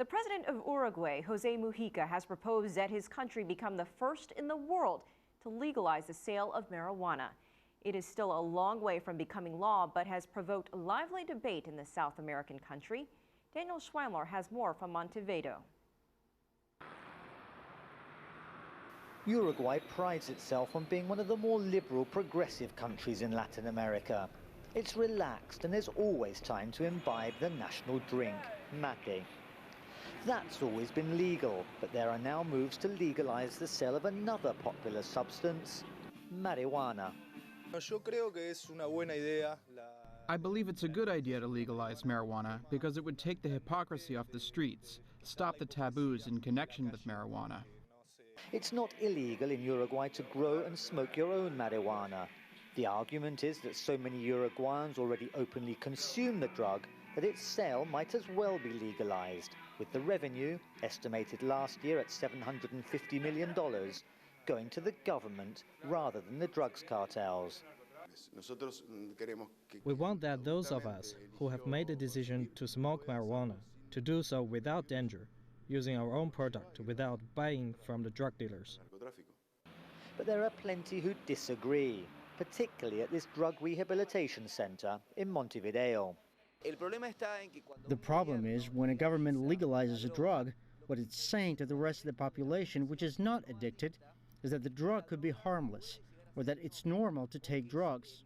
The president of Uruguay, José Mujica, has proposed that his country become the first in the world to legalize the sale of marijuana. It is still a long way from becoming law, but has provoked lively debate in the South American country. Daniel Schweimiler has more from Montevideo. Uruguay prides itself on being one of the more liberal, progressive countries in Latin America. It's relaxed and there's always time to imbibe the national drink, mate. That's always been legal, but there are now moves to legalize the sale of another popular substance, marijuana. I believe it's a good idea to legalize marijuana because it would take the hypocrisy off the streets, stop the taboos in connection with marijuana. It's not illegal in Uruguay to grow and smoke your own marijuana. The argument is that so many Uruguayans already openly consume the drug that its sale might as well be legalized, with the revenue, estimated last year at $750 million, going to the government rather than the drugs cartels. We want that those of us who have made the decision to smoke marijuana to do so without danger, using our own product without buying from the drug dealers. But there are plenty who disagree, particularly at this drug rehabilitation center in Montevideo. The problem is when a government legalizes a drug, what it's saying to the rest of the population, which is not addicted, is that the drug could be harmless, or that it's normal to take drugs.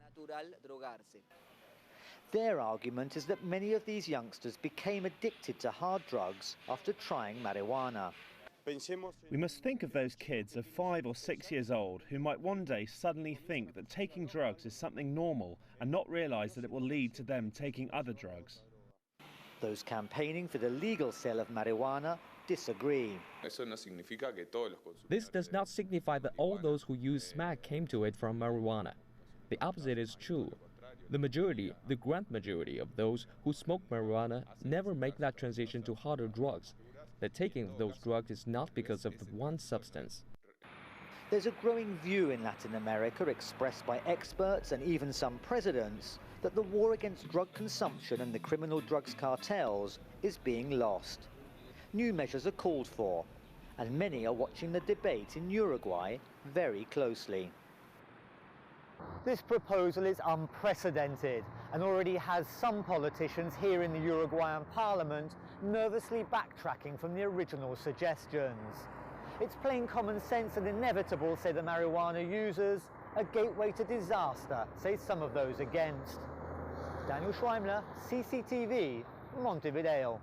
Their argument is that many of these youngsters became addicted to hard drugs after trying marijuana. We must think of those kids of 5 or 6 years old who might one day suddenly think that taking drugs is something normal and not realize that it will lead to them taking other drugs. Those campaigning for the legal sale of marijuana disagree. This does not signify that all those who use smack came to it from marijuana. The opposite is true. The grand majority of those who smoke marijuana never make that transition to harder drugs. The taking of those drugs is not because of the one substance. There's a growing view in Latin America, expressed by experts and even some presidents, that the war against drug consumption and the criminal drugs cartels is being lost. New measures are called for, and many are watching the debate in Uruguay very closely. This proposal is unprecedented and already has some politicians here in the Uruguayan parliament nervously backtracking from the original suggestions. It's plain common sense and inevitable, say the marijuana users, a gateway to disaster, say some of those against. Daniel Schweimiler, CCTV, Montevideo.